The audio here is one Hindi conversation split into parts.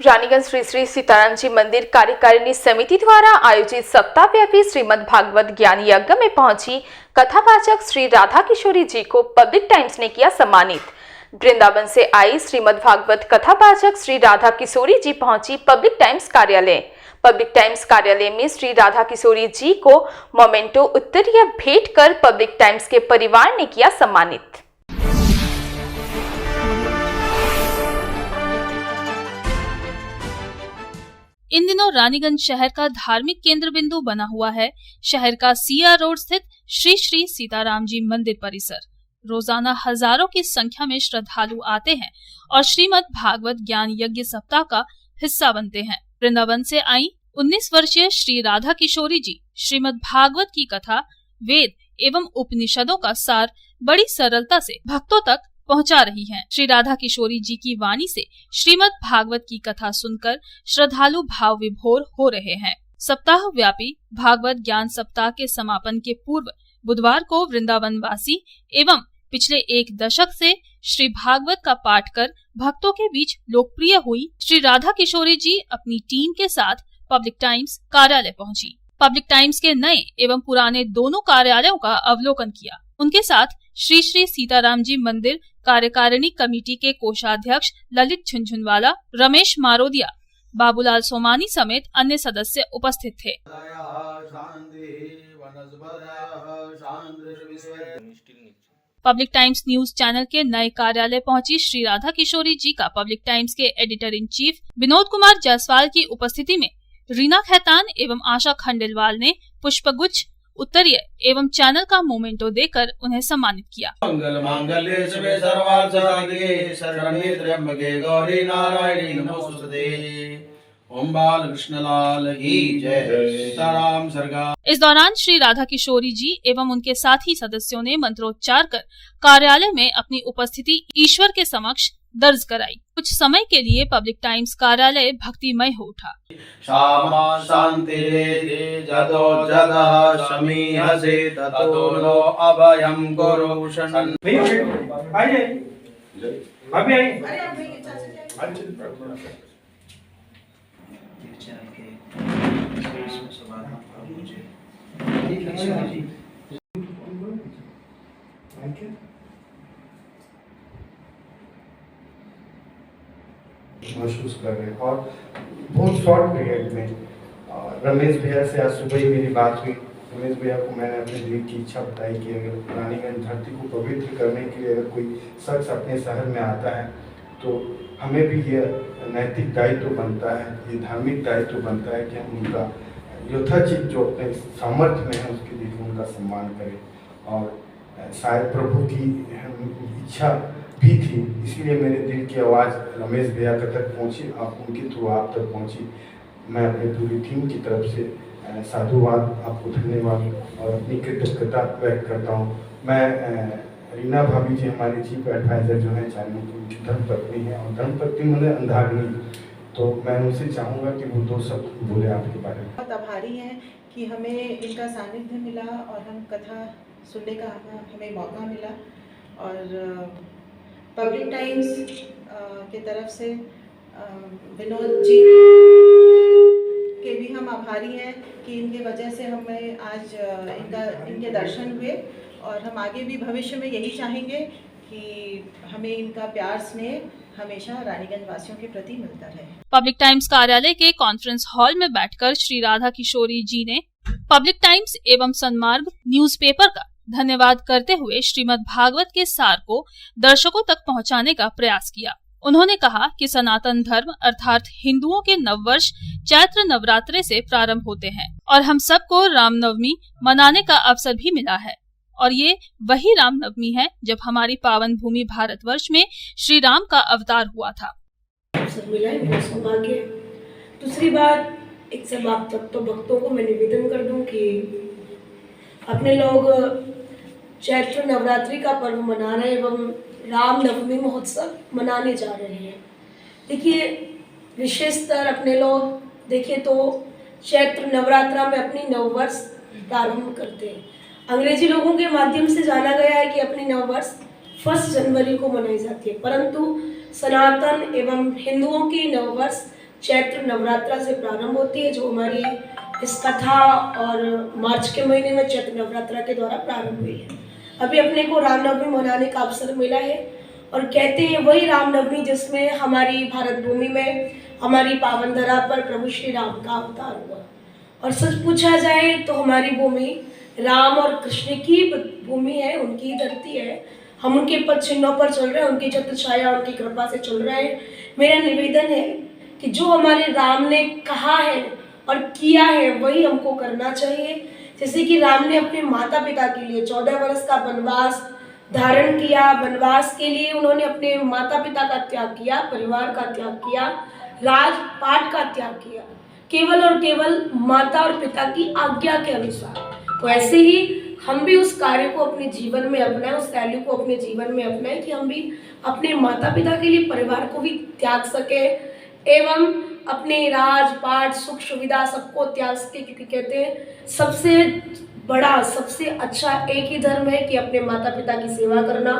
रानीगंज श्री श्री सीताराम जी मंदिर कार्यकारिणी समिति द्वारा आयोजित सप्ताहव्यापी श्रीमद् भागवत ज्ञान यज्ञ में पहुंची कथावाचक श्री राधा किशोरी जी को पब्लिक टाइम्स ने किया सम्मानित। वृंदावन से आई श्रीमद् भागवत कथावाचक श्री राधा किशोरी जी पहुंची पब्लिक टाइम्स कार्यालय। पब्लिक टाइम्स कार्यालय में श्री राधा किशोरी जी को मोमेंटो उत्तरीय भेंट कर पब्लिक टाइम्स के परिवार ने किया सम्मानित। इन दिनों रानीगंज शहर का धार्मिक केंद्र बिंदु बना हुआ है शहर का सीआर रोड स्थित श्री श्री सीताराम जी मंदिर परिसर। रोजाना हजारों की संख्या में श्रद्धालु आते हैं और श्रीमद् भागवत ज्ञान यज्ञ सप्ताह का हिस्सा बनते हैं। वृंदावन से आई 19 वर्षीय श्री राधा किशोरी जी श्रीमद् भागवत की कथा, वेद एवं उपनिषदों का सार बड़ी सरलता से भक्तों तक पहुंचा रही हैं। श्री राधा किशोरी जी की वाणी से श्रीमद् भागवत की कथा सुनकर श्रद्धालु भाव विभोर हो रहे हैं। सप्ताह व्यापी भागवत ज्ञान सप्ताह के समापन के पूर्व बुधवार को वृंदावन वासी एवं पिछले 1 दशक से श्री भागवत का पाठ कर भक्तों के बीच लोकप्रिय हुई श्री राधा किशोरी जी अपनी टीम के साथ पब्लिक टाइम्स कार्यालय पहुंची। पब्लिक टाइम्स के नए एवं पुराने दोनों कार्यालयों का अवलोकन किया। उनके साथ श्री श्री सीताराम जी मंदिर कार्यकारिणी कमेटी के कोषाध्यक्ष ललित झुनझुनवाला, रमेश मारोदिया, बाबूलाल सोमानी समेत अन्य सदस्य उपस्थित थे। पब्लिक टाइम्स न्यूज चैनल के नए कार्यालय पहुंची श्री राधा किशोरी जी का पब्लिक टाइम्स के editor in chief Vinod Kumar Jaiswal की उपस्थिति में रीना खैतान एवं आशा खंडेलवाल ने पुष्पगुच्छ, उत्तरीय एवं चैनल का मोमेंटो देकर उन्हें सम्मानित किया। मंगल मांगल्ये शिवे सर्वार्थ साधिके शरण्ये त्र्यंबके गौरी नारायणी नमोस्तुते। ओम बाल कृष्ण लाल की जय। सीताराम सरकार। इस दौरान श्री राधा किशोरी जी एवं उनके साथी सदस्यों ने मंत्रोच्चार कर कार्यालय में अपनी उपस्थिति ईश्वर के समक्ष दर्ज कराई। कुछ समय के लिए पब्लिक टाइम्स कार्यालय भक्तिमय हो उठा। शामा शांति जदो जदः शमीहसे ततो नो अभयं गुरु शरण। महसूस कर रहे हैं और बहुत शॉर्ट पीरियड में रमेश भैया से आज सुबह ही मेरी बात हुई। रमेश भैया को मैंने अपने दिल की इच्छा बताई कि अगर रानीगंज धरती को पवित्र करने के लिए अगर कोई शख्स अपने शहर में आता है तो हमें भी ये नैतिक दायित्व बनता है, ये धार्मिक दायित्व बनता है कि हम उनका यथोचित जो अपने सामर्थ्य में है उसके लिए उनका सम्मान करें। और शायद प्रभु की इच्छा भी थी, इसीलिए मेरे दिल की आवाज़ रमेश भैया तक पहुंची, आप उनके थ्रू आप तक पहुंची। मैं अपनी पूरी टीम की तरफ से साधुवाद, आपको धन्यवाद और अपनी कृतज्ञता व्यक्त करता हूं। मैं रीना भाभी जी हमारी चीफ एडवाइज़र जो हैं चैनल की, उनकी धर्मपत्नी है और धर्मपत्नी मतलब अंधाग्नि, तो मैं उनसे चाहूँगा कि वो 2 शब्द बोले आपके बारे में। बहुत आभारी हैं कि हमें इनका सानिध्य मिला और हम कथा सुनने का हमें मौका मिला। और पब्लिक टाइम्स की तरफ से विनोद जी के भी हम आभारी हैं कि इनके वजह से हमें आज इनके दर्शन हुए और हम आगे भी भविष्य में यही चाहेंगे कि हमें इनका प्यार स्नेह हमेशा रानीगंज वासियों के प्रति मिलता रहे। पब्लिक टाइम्स कार्यालय के कॉन्फ्रेंस हॉल में बैठकर श्री राधा किशोरी जी ने पब्लिक टाइम्स एवं सन्मार्ग न्यूज़पेपर का धन्यवाद करते हुए श्रीमद् भागवत के सार को दर्शकों तक पहुंचाने का प्रयास किया। उन्होंने कहा कि सनातन धर्म अर्थात हिंदुओं के नववर्ष चैत्र नवरात्रे से प्रारंभ होते हैं और हम सबको रामनवमी मनाने का अवसर भी मिला है और ये वही रामनवमी है जब हमारी पावन भूमि भारतवर्ष में श्री राम का अवतार हुआ था। दूसरी बात, एक सब आप तक तो भक्तों को मैं निवेदन कर दूं कि अपने लोग चैत्र नवरात्रि का पर्व मना रहे एवं रामनवमी महोत्सव मनाने जा रहे हैं। देखिए, विशेषतर अपने लोग देखिए तो चैत्र नवरात्रा में अपनी नववर्ष प्रारंभ करते हैं। अंग्रेजी लोगों के माध्यम से जाना गया है कि अपनी नववर्ष 1 जनवरी को मनाई जाती है, परंतु सनातन एवं हिंदुओं की नववर्ष चैत्र नवरात्रा से प्रारंभ होती है, जो हमारी इस कथा और मार्च के महीने में चैत्र नवरात्रा के द्वारा प्रारंभ हुई है। अभी अपने को रामनवमी मनाने का अवसर मिला है और कहते हैं वही रामनवमी जिसमें हमारी भारत भूमि में हमारी पावन धरा पर प्रभु श्री राम का अवतार हुआ। और सच पूछा जाए तो हमारी भूमि राम और कृष्ण की भूमि है, उनकी धरती है। हम उनके पद चिन्हों पर चल रहे हैं, उनकी छत्र छाया उनकी कृपा से चल रहे हैं। मेरा निवेदन है कि जो हमारे राम ने कहा है और किया है वही हमको करना चाहिए। जैसे कि राम ने अपने माता पिता के लिए 14 वर्ष का वनवास धारण किया, वनवास के लिए उन्होंने अपने माता पिता का त्याग किया, परिवार का त्याग किया, राजपाट का त्याग किया, केवल और केवल माता और पिता की आज्ञा के अनुसार। तो ऐसे ही हम भी उस कार्य को अपने जीवन में अपनाएं, उस वैल्यू को अपने जीवन में अपनाएं कि हम भी अपने माता पिता के लिए परिवार को भी त्याग सके एवं अपने राजपाट सुख सुविधा सबको त्याग सके। क्योंकि कहते हैं सबसे बड़ा सबसे अच्छा एक ही धर्म है कि अपने माता पिता की सेवा करना,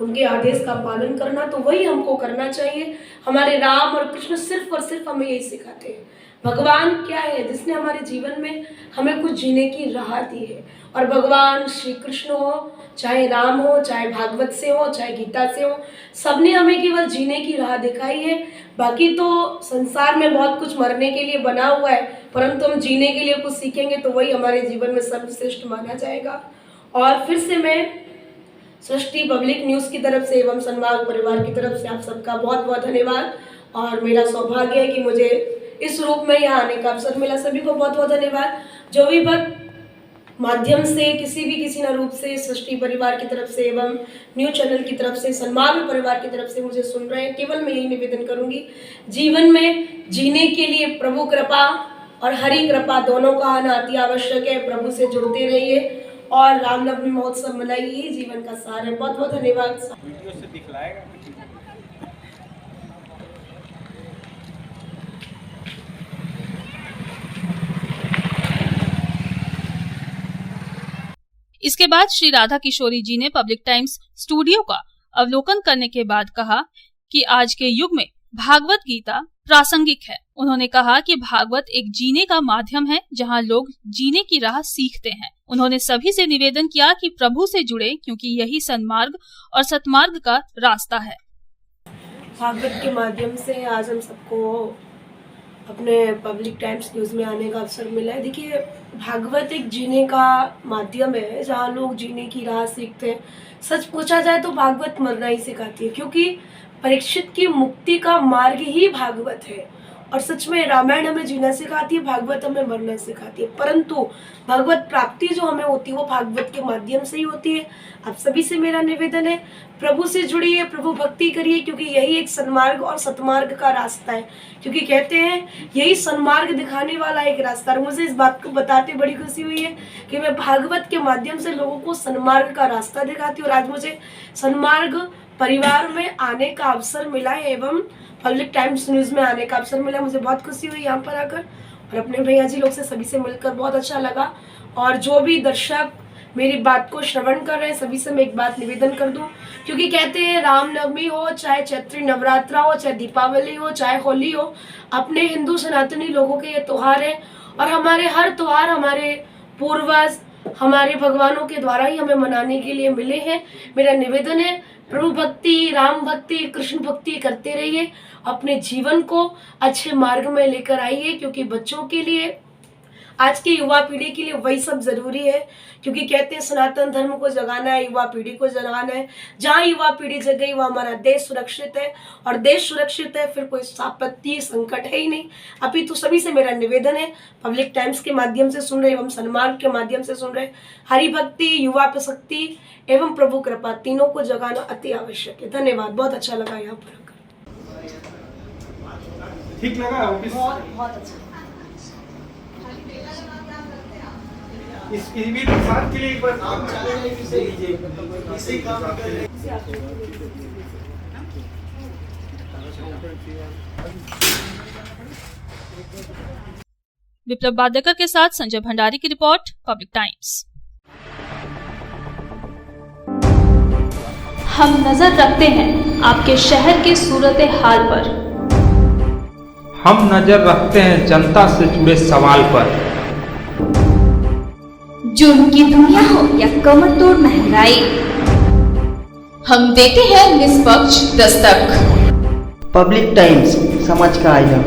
उनके आदेश का पालन करना। तो वही हमको करना चाहिए। हमारे राम और कृष्ण सिर्फ और सिर्फ हमें यही सिखाते हैं। भगवान क्या है? जिसने हमारे जीवन में हमें कुछ जीने की राह दी है। और भगवान श्री कृष्ण हो, चाहे राम हो, चाहे भागवत से हो, चाहे गीता से हो, सबने हमें केवल जीने की राह दिखाई है। बाकी तो संसार में बहुत कुछ मरने के लिए बना हुआ है, परंतु हम जीने के लिए कुछ सीखेंगे तो वही हमारे जीवन में सर्वश्रेष्ठ माना जाएगा। और फिर से मैं सृष्टि पब्लिक न्यूज़ की तरफ से एवं सन्मार्ग परिवार की तरफ से आप सबका बहुत बहुत धन्यवाद। और मेरा सौभाग्य है कि मुझे इस रूप में यहाँ आने का अवसर मिला। सभी को बहुत बहुत धन्यवाद। जो भी भक्त माध्यम से किसी न रूप से सृष्टि परिवार की तरफ से एवं न्यूज़ चैनल की तरफ से, सन्मार्ग परिवार की तरफ से मुझे सुन रहे हैं, केवल मैं यही निवेदन करूंगी, जीवन में जीने के लिए प्रभु कृपा और हरि कृपा दोनों का आना अति आवश्यक है। प्रभु से जुड़ते रहिए और रामनवमी महोत्सव मनाइए, जीवन का सार है। बहुत बहुत धन्यवाद। इसके बाद श्री राधा किशोरी जी ने पब्लिक टाइम्स स्टूडियो का अवलोकन करने के बाद कहा कि आज के युग में भागवत गीता प्रासंगिक है। उन्होंने कहा कि भागवत एक जीने का माध्यम है जहां लोग जीने की राह सीखते हैं। उन्होंने सभी से निवेदन किया कि प्रभु से जुड़े, क्योंकि यही सन्मार्ग और सतमार्ग का रास्ता है। भागवत के माध्यम से आज हम सबको अपने पब्लिक टाइम्स न्यूज़ में आने का अवसर मिला है। देखिए, भागवत एक जीने का माध्यम है जहाँ लोग जीने की राह सीखते हैं। सच पूछा जाए तो भागवत मरना ही सिखाती है, क्योंकि परीक्षित की मुक्ति का मार्ग ही भागवत है। और सच में रामायण हमें जीना सिखाती है, भागवत हमें मरना सिखाती है। परंतु भगवत प्राप्ति जो हमें होती है वो भागवत के माध्यम से ही होती है। आप सभी से मेरा निवेदन है, प्रभु से जुड़िए, प्रभु भक्ति करिए, क्योंकि यही एक सन्मार्ग और सतमार्ग का रास्ता है। क्योंकि कहते हैं यही सन्मार्ग दिखाने वाला एक रास्ता है। मुझे इस बात को बताते बड़ी खुशी हुई है कि मैं भागवत के माध्यम से लोगों को सन्मार्ग का रास्ता दिखाती हूँ। और आज मुझे सन्मार्ग परिवार में आने का अवसर मिला है एवं पब्लिक टाइम्स न्यूज़ में आने का अवसर मिला। मुझे बहुत खुशी हुई यहाँ पर आकर और अपने भैया जी लोग से सभी से मिलकर बहुत अच्छा लगा। और जो भी दर्शक मेरी बात को श्रवण कर रहे हैं सभी से मैं एक बात निवेदन कर दूं, क्योंकि कहते हैं रामनवमी हो, चाहे चैत्री नवरात्रा हो, चाहे दीपावली हो, चाहे होली हो, अपने हिंदू सनातनी लोगों के ये त्यौहार है। और हमारे हर त्यौहार हमारे पूर्वज हमारे भगवानों के द्वारा ही हमें मनाने के लिए मिले हैं। मेरा निवेदन है, प्रभु भक्ति, राम भक्ति, कृष्ण भक्ति करते रहिए, अपने जीवन को अच्छे मार्ग में लेकर आइए। क्योंकि बच्चों के लिए, आज की युवा पीढ़ी के लिए वही सब जरूरी है। क्योंकि कहते हैं सनातन धर्म को जगाना है, युवा पीढ़ी को जगाना है। जहाँ युवा पीढ़ी जग गई वहाँ हमारा देश सुरक्षित है, और देश सुरक्षित है फिर कोई आपत्ति संकट है ही नहीं। अभी तो सभी से मेरा निवेदन है, पब्लिक टाइम्स के माध्यम से सुन रहे एवं सन्मार्ग के माध्यम से सुन रहे, हरि भक्ति, युवा प्रशक्ति एवं प्रभु कृपा तीनों को जगाना अति आवश्यक है। धन्यवाद, बहुत अच्छा लगा यहाँ पर आकर। ठीक लगा ऑफिस? बहुत अच्छा। इस भी साथ के लिए एक बार काम इसी काम विप्लव बादकर के साथ संजय भंडारी की रिपोर्ट, पब्लिक टाइम्स। हम नजर रखते हैं आपके शहर के सूरत हाल पर। हम नजर रखते हैं जनता से जुड़े सवाल पर। जुर्म की दुनिया हो या कमर तोड़ महंगाई, हम देते हैं निष्पक्ष दस्तक। पब्लिक टाइम्स समाज का आईना।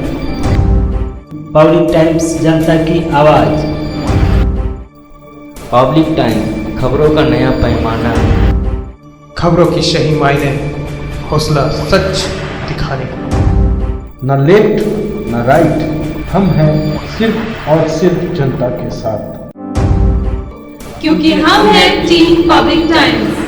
पब्लिक टाइम्स जनता की आवाज। पब्लिक टाइम्स खबरों का नया पैमाना। खबरों की सही मायने, हौसला सच दिखाने का। न लेफ्ट न राइट, हम हैं सिर्फ और सिर्फ जनता के साथ, क्योंकि हम हैं टीम पब्लिक टाइम्स।